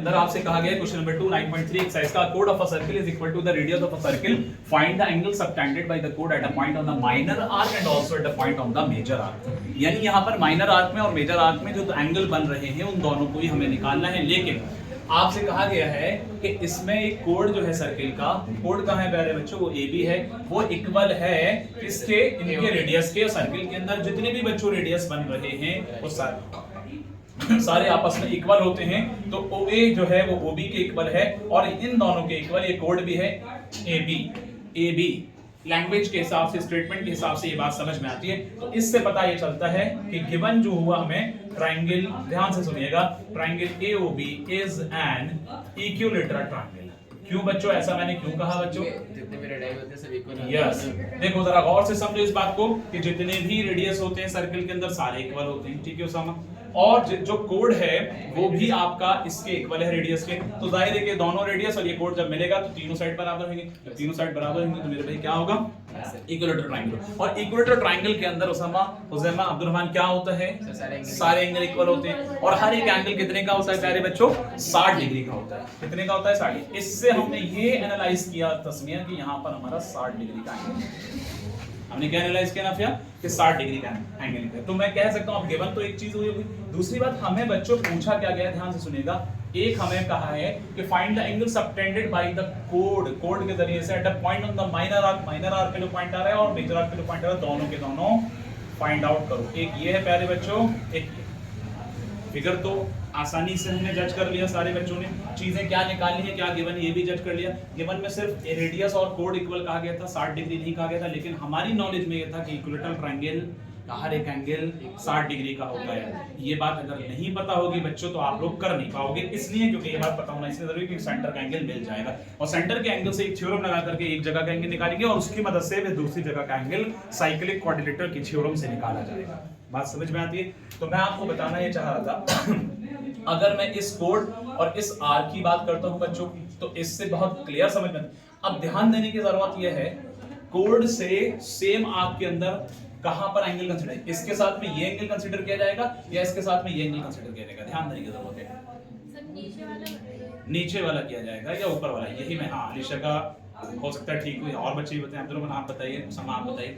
अंदर आपसे कहा गया है क्वेश्चन नंबर 2 9.3 एक्सरसाइज का code of a circle is equal to the radius of a circle, find the angle subtended by the code at a point on the minor arc and also at a point on the major arc. यानी यहां पर minor arc में और major arc में जो angle बन रहे हैं उन दोनों को ही हमें निकालना है। लेकिन आपसे कहा गया है कि इसमें एक कोड जो है सर्किल का, कोड कहां है प्यारे बच्चों, वो AB है, वो इक्वल है इसके इनके रेडियस के। सर्किल के अंदर जितने भी बच्चों रेडियस बन रहे हैं वो सारे आपस में इक्वल होते हैं। तो OA जो है वो OB के इक्वल है और इन दोनों के इक्वल ये कोड भी है AB। लैंग्वेज के हिसाब से, स्टेटमेंट के हिसाब से ये बात समझ में आती है। तो इससे पता ये चलता है कि गिवन जो हुआ हमें ट्रायंगल, ध्यान से सुनिएगा, triangle AOB is an equilateral triangle. क्यों बच्चों, ऐसा मैंने क्यों कहा बच्चों? जितने भी रेडियस होते हैं सब इक्वल। यस, देखो जरा गौर से समझो इस बात को कि जितने भी रेडियस होते हैं सर्किल के अंदर सारे इक्वल होते हैं। ठीक है उसामा? और जो कोड है वो भी आपका इसके इक्वल है रेडियस के। तो जाहिर है कि दोनों रेडियस और ये कोड जब मिलेगा तो तीनों साइड बराबर होंगे। जब तीनों साइड बराबर होंगे तो मेरे भाई क्या होगा? Equilateral triangle. और इक्विलैटरल ट्रायंगल के अंदर उसामा, हुज़ैमा, अब्दुर्रहमान क्या होता है? सारे एंगल इक्वल होते हैं। और हर एक एंगल कितने का होता है प्यारे बच्चों? 60 डिग्री का होता है। कितने का होता है? 60। इससे हमने ये एनालाइज किया तस्मीर कि यहाँ पर हमारा 60 डिग्री का एंगल, हमने क्या एनालाइज किया नाफिया कि 60 डिग्री का एंगल है। तो मैं कह सकता हूं अब गिवन तो एक चीज हुई होगी। दूसरी बात, हमें बच्चों पूछा क्या गया, ध्यान से सुनिएगा। एक हमें कहा है कि find the angle subtended by the code, code के जरिए से at a point on the minor arc, minor arc पे जो पॉइंट आ रहा है और मेजर आर्क पे जो पॉइंट आ रहा है, दोनों के दोनों फाइंड आउट करो। एक ये है प्यारे बच्चों, एक फिगर तो आसानी से हमने जज कर लिया, सारे बच्चों ने चीजें क्या निकालनी है, क्या गिवन, ये भी जज कर लिया। गिवन में सिर्फ रेडियस और कोड इक्वल कहा गया था, 60 डिग्री नहीं कहा गया था। लेकिन हमारी नॉलेज में ये था कि इक्विलैटरल ट्रायंगल का हर एक एंगल 60 डिग्री का होता है। ये बात अगर नहीं पता होगी बच्चों तो आप लोग कर नहीं पाओगे, इसलिए क्योंकि ये बात पता होना इसलिए जरूरी कि सेंटर का एंगल मिल जाएगा और सेंटर के एंगल से एक थ्योरम लगा करके एक जगह का एंगल निकालेंगे और उसकी मदद से फिर दूसरी जगह का एंगल साइक्लिक क्वाड्रिलेटरल की थ्योरम से निकाला जाएगा। बात समझ में आती है? तो मैं आपको बताना ये चाह रहा था अगर मैं इस कोड और इस आर की बात करता हूं बच्चों तो इससे बहुत क्लियर समझ में। अब ध्यान देने की जरूरत यह है, कोड से सेम आर्क के अंदर कहां पर एंगल कंसीडर है, इसके साथ में ये एंगल कंसीडर किया जाएगा या इसके साथ में ये एंगल कंसीडर किया जाएगा? ध्यान देने की जरूरत है। नीचे वाला किया जाएगा या ऊपर वाला? यही मैं, हाँ अलीशा का हो सकता है ठीक हुई, और बच्चे बताएं, अब्दुल आप बताइए, समा आप बताइए।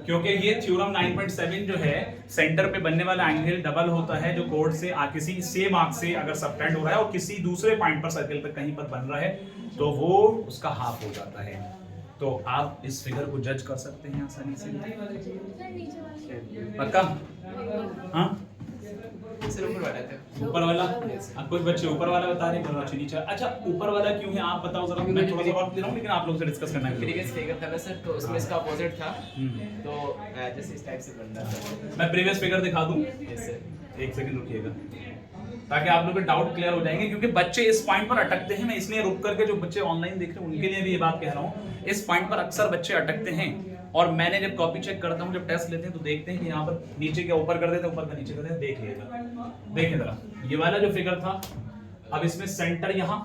क्योंकि ये थ्योरम 9.7 जो है, सेंटर पे बनने वाला एंगल डबल होता है जो कोड से किसी सेम आर्क से अगर सबटेंड हो रहा है और किसी दूसरे पॉइंट पर सर्कल पे कहीं पर बन रहा है तो वो उसका हाफ हो जाता है। तो आप इस फिगर को जज कर सकते हैं आसानी से। पक्का? हाँ, ऊपर वाला। अब कुछ बच्चे ऊपर वाला बता रहे हैं, कुछ बच्चे नीचे। अच्छा, ऊपर वाला क्यों है आप बताओ जरा, मैं थोड़ा सा वक्त दे रहा हूं लेकिन आप लोगों से डिस्कस करना है। प्रीवियस फिगर था ना सर, तो उसमें इसका अपोजिट था, तो जैसे इस टाइप से बन रहा था। मैं प्रीवियस फिगर दिखा दूं? Yes sir. एक सेकंड रुकिएगा ताकि आप लोगों के डाउट क्लियर हो जाएंगे, क्योंकि बच्चे इस पॉइंट पर अटकते हैं। मैं इसलिए रुक करके जो बच्चे ऑनलाइन देख रहे हैं उनके लिए भी ये बात कह रहा हूँ, इस पॉइंट पर अक्सर बच्चे अटकते हैं। और मैंने जब कॉपी चेक करता हूँ, जब टेस्ट लेते हैं तो देखते हैं कि यहाँ पर नीचे के ऊपर कर देते हैं, ऊपर का नीचे कर देते हैं। देख लीजिएगा, देखिए जरा, ये वाला जो फिगर था, अब इसमें सेंटर यहाँ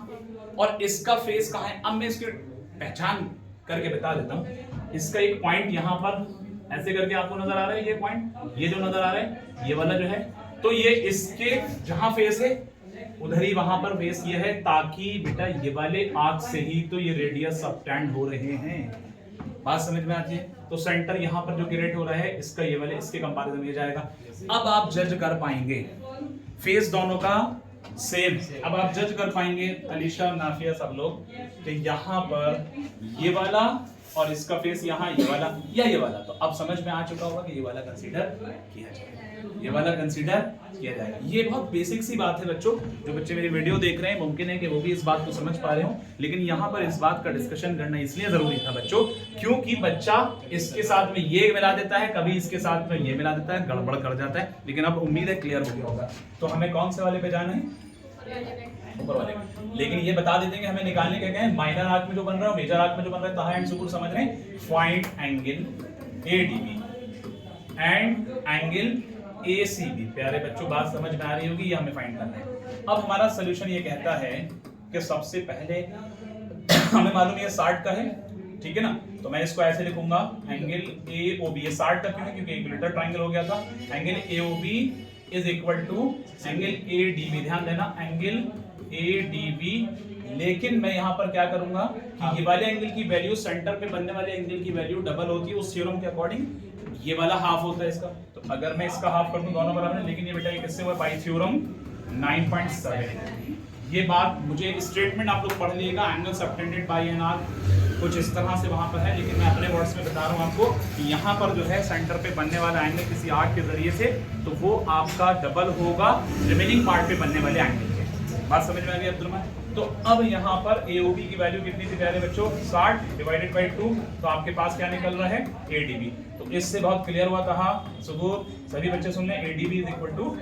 और इसका फेस कहाँ है, अब मैं इसकी पहचान करके बता देता हूँ। इसका एक पॉइंट यहाँ पर ऐसे करके आपको नजर आ रहा है, ये पॉइंट, ये जो नजर आ रहा है, ये वाला जो है, तो ये इसके जहां फेस है उधर ही वहां पर फेस ये है, ताकि बेटा ये वाले आर्क से ही तो ये रेडियस सबटेंड हो रहे हैं। बात समझ में आती है? तो सेंटर यहाँ पर जो क्रिएट हो रहा है इसका ये वाले, इसके कंपैरिजन में जाएगा। अब आप जज कर पाएंगे फेस दोनों का सेम। अब आप जज कर पाएंगे अलीशा, नाफिया, सब लोग, कि यहाँ पर ये वाला और इसका फेस यहाँ ये वाला या ये वाला, तो अब समझ में आ चुका होगा कि ये वाला कंसीडर किया जाएगा, ये वाला कंसीडर किया जाएगा। ये बहुत बेसिक सी बात है बच्चों। जो बच्चे मेरी वीडियो देख रहे हैं मुमकिन है कि वो भी इस बात को समझ पा रहे हो, लेकिन यहाँ पर इस बात का डिस्कशन करना इसलिए जरूरी था बच्चों क्योंकि बच्चा इसके साथ में ये मिला देता है, कभी इसके साथ में ये मिला देता है, गड़बड़ कर जाता है। लेकिन अब उम्मीद है क्लियर हो गया होगा। तो हमें कौन से वाले पे जाना है? ऊपर वाले। लेकिन ये बता देते हैं कि हमें निकालने क्या है, माइनर आर्क में जो बन रहा है, मेजर आर्क में जो बन रहा है। ताहा एंड सुकूर समझ रहे हैं? Find angle ADB and angle ACB। प्यारे बच्चों बात समझ में आ रही होगी, ये हमें फाइंड करना है। अब हमारा सॉल्यूशन ये कहता है कि सबसे पहले हमें मालूम है 60 का है, ठीक है ना, तो मैं इसको ऐसे लिखूंगा एंगल AOB। ये 60 का क्यों है? क्योंकि इक्विलैटरल ट्रायंगल हो गया था। Angle AOB is equal to angle ADB। ध्यान देना, एंगल ADB, लेकिन मैं यहाँ पर क्या करूंगा कि ये वाले एंगल की वैल्यू सेंटर पे बनने वाले एंगल की वैल्यू डबल होती है उस थ्योरम के अकॉर्डिंग, ये वाला हाफ होता है इसका। तो अगर मैं इसका हाफ कर दूं दोनों बराबर है, लेकिन ये बेटा ये किससे हुआ, बाय थ्योरम 9.7। ये बात मुझे स्टेटमेंट आप लोग पढ़ लीजिएगा, angle subtended by an arc कुछ इस तरह से वहां पर है, लेकिन मैं अपने वर्ड्स में बता रहा हूं आपको कि यहाँ पर जो है सेंटर पे बनने वाला एंगल किसी आर्क के जरिए से, तो वो आपका डबल होगा रिमेनिंग पार्ट पे बनने वाले एंगल के। बात समझ में आ गई अब्दुल रहमान? तो अब यहाँ पर AOB की वैल्यू कितनी थी प्यारे बच्चों, 60 डिवाइडेड बाय 2, तो आपके पास क्या निकल रहा है ADB। तो इससे बहुत क्लियर हुआ कहा सुबह, सभी बच्चे सुन लें, ADB is equal to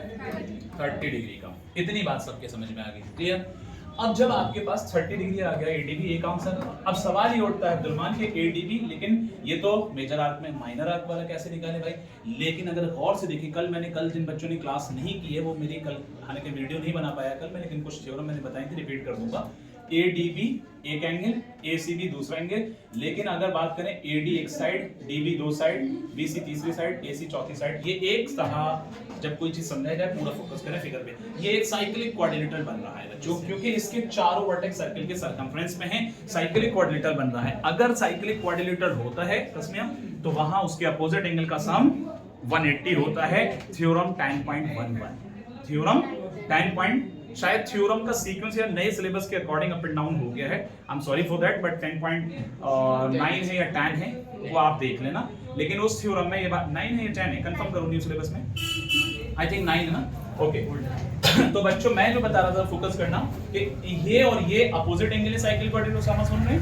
30 degree का। इतनी बात सबके समझ में आ गई, क्लियर? अब जब आपके पास 30 डिग्री आ गया ADB, एक आंसर। अब सवाल ये उठता है अब्दुल रहमान कि ADB, लेकिन ये तो मेजर आर्क में माइनर आर्क वाला कैसे निकाले भाई? लेकिन अगर गौर से देखिए, कल जिन बच्चों ने क्लास नहीं की है वो मेरी कल हालांकि वीडियो नहीं बना पाया कल मैं, लेकिन कुछ थ्योरम मैंने बताई थी, रिपीट कर दूंगा। ADB एक एंगल, ACB दूसरा एंगल, लेकिन अगर बात करें AD एक साइड, DB दो साइड, BC तीसरी साइड, AC चौथी साइड, ये एक तरह जब कोई चीज समझाई जाए पूरा फोकस करें फिगर पे, ये एक साइक्लिक क्वाड्रिलेटरल बन रहा है बच्चों, क्योंकि इसके चारों वर्टेक्स सर्कल के सरकमफ्रेंस में हैं, साइक्लिक क्वाड्रिलेटरल बन रहा है। अगर साइक्लिक क्वाड्रिलेटरल होता है कसमिया, तो वहां उसके अपोजिट एंगल का सम 180 होता है, थ्योरम 10.11। थ्योरम 10. शायद थ्योरम का सीक्वेंस या नए सिलेबस के अकॉर्डिंग अप एंड डाउन हो गया है, I am sorry for that, but 10.9 है या 10 है वो आप देख लेना। लेकिन उस थ्योरम में ये बात 9 है या 10 है, कंफर्म करो न्यू सिलेबस में, आई थिंक 9 है ना, ओके। तो बच्चों मैं जो बता रहा था फोकस करना कि ये और ये अपोजिट एंगल है साइक्लिक क्वाड्रिलेटरल, सामा सुन रहे हैं,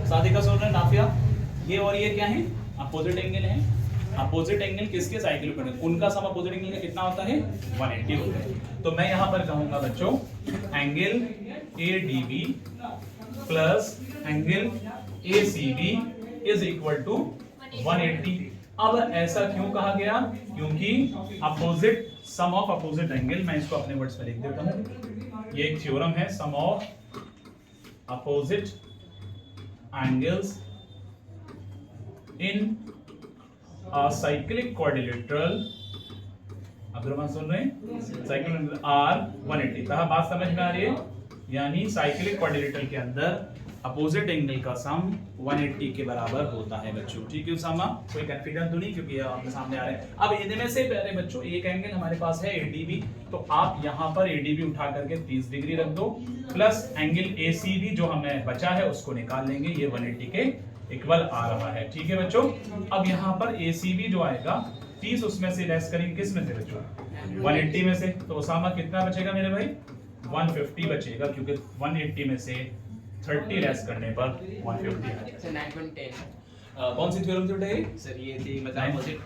सादिका सुन रहे हैं, नाफिया, ये और ये क्या है अपोजिट एंगल है। अपोजिट एंगल किसके, साइक्लिक क्वाड्रिलेटरल, उनका सम अपोजिट एंगल का कितना होता है 180 होता है। तो मैं यहां पर कहूंगा बच्चों angle ADB plus angle ACB is equal to 180। अब ऐसा क्यों कहा गया, क्योंकि opposite sum of opposite angle, मैं इसको अपने वर्ड्स में लिख देता हूं, ये एक थ्योरम है, sum of opposite angles in cyclic quadrilateral, Abdul सुन रहे हैं, साइक्लिक आर 180। कहा बात समझ में आ रही है? यानी साइक्लिक क्वाड्रिलेटरल के अंदर अपोजिट एंगल का सम 180 के बराबर होता है बच्चों, ठीक है उसामा? कोई कंफ्यूजन तो नहीं, क्योंकि आपके सामने आ रहे हैं। अब इनमें से प्यारे बच्चों एक एंगल हमारे पास है ADB, तो आप यहाँ पर ADB उठा करके 30 डिग्री रख दो, प्लस एंगल ACB जो हमें बचा है उसको निकाल लेंगे, ये 180 के इक्वल आ रहा है, ठीक है बच्चों? अब यहाँ पर ACB जो आएगा 30 उसमें से लेस करेंगे, किस में से बच्चों 180 में से, तो उसामा कितना बचेगा मेरे भाई 150 बचेगा, क्योंकि 180 में से 30 लेस करने पर 150 है। सर 9.10 कौन सी थ्योरम थी बेटा? सर ये थी मतलब अपोजिट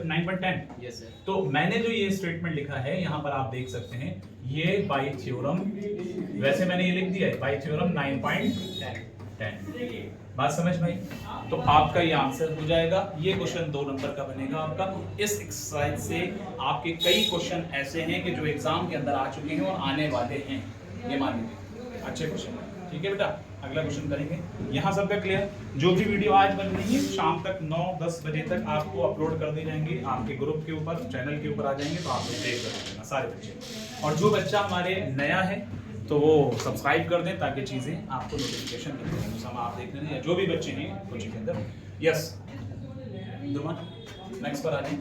9.10। Yes sir. तो मैंने जो ये स्टेटमेंट लिखा है यहाँ पर आप देख सकते हैं, ये बाय थ्योरम, वैसे मैंने ये लिख दिया है बाय थ्योरम 9.10। बात समझ में आई? तो आपका ये आंसर हो जाएगा, ये क्वेश्चन 2 नंबर का बनेगा आपका। इस एक्सरसाइज से आपके कई क्वेश्चन ऐसे हैं कि जो एग्जाम के अंदर आ चुके हैं और आने वाले हैं, ये मान लीजिए अच्छे क्वेश्चन, ठीक है बेटा? अगला क्वेश्चन करेंगे। यहाँ सबका क्लियर? जो भी वीडियो आज बन रही है शाम तक 9-10 बजे तक आपको अपलोड कर दी जाएंगी, आपके ग्रुप के ऊपर, चैनल के ऊपर आ जाएंगे, तो आप लोग देख सकते सारे बच्चे। और जो बच्चा हमारे नया है तो वो सब्सक्राइब कर दें ताकि चीज़ें आपको नोटिफिकेशन मिल जाए। तो आप देख लें, या जो भी बच्चे हैं कोचिंग के अंदर। यस नेक्स्ट पर आ जाएं।